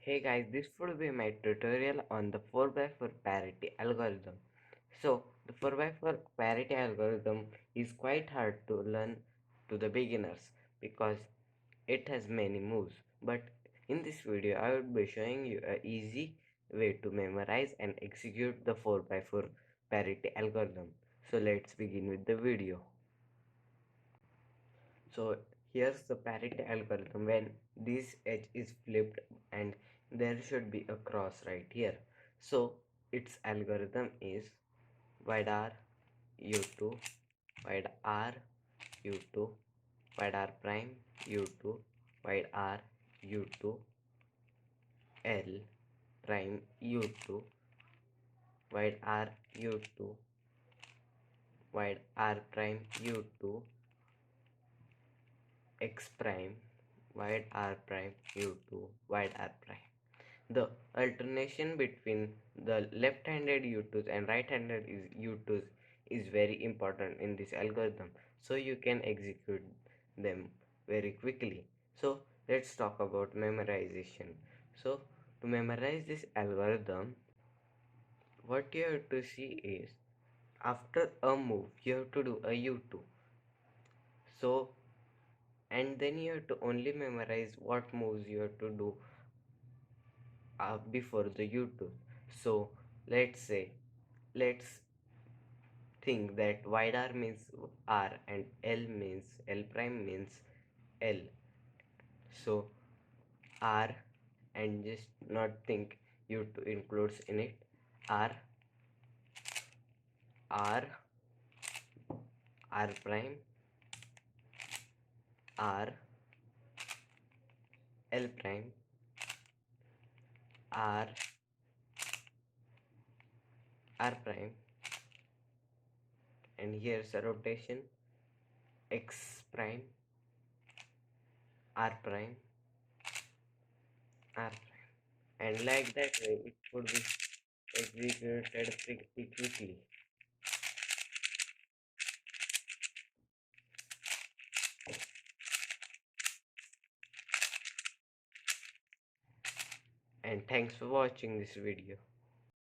Hey guys, this will be my tutorial on the 4x4 parity algorithm. So, the 4x4 parity algorithm is quite hard to learn to the beginners because it has many moves. But in this video, I will be showing you a easy way to memorize and execute the 4x4 parity algorithm. So, let's begin with the video. So here's the parity algorithm. When this edge is flipped and there should be a cross right here. So its algorithm is wide r u2 wide r u2 wide r prime u2 wide r u2 l prime u2 wide r u2 wide r prime u2 x prime wide r prime u2 wide r prime. The alternation between the left-handed u2s and right-handed u2s is very important in this algorithm, so you can execute them very quickly. So let's talk about memorization. So to memorize this algorithm, what you have to see is after a move you have to do a u2. So and then you have to only memorize what moves you have to do before the u2. So let's think that wide r means r and l means l prime means l. So r, and just not think u2 includes in it, r r r prime r l prime r r prime, and here's a rotation x prime r prime r prime, and like that way it could be executed pretty quickly. And thanks for watching this video.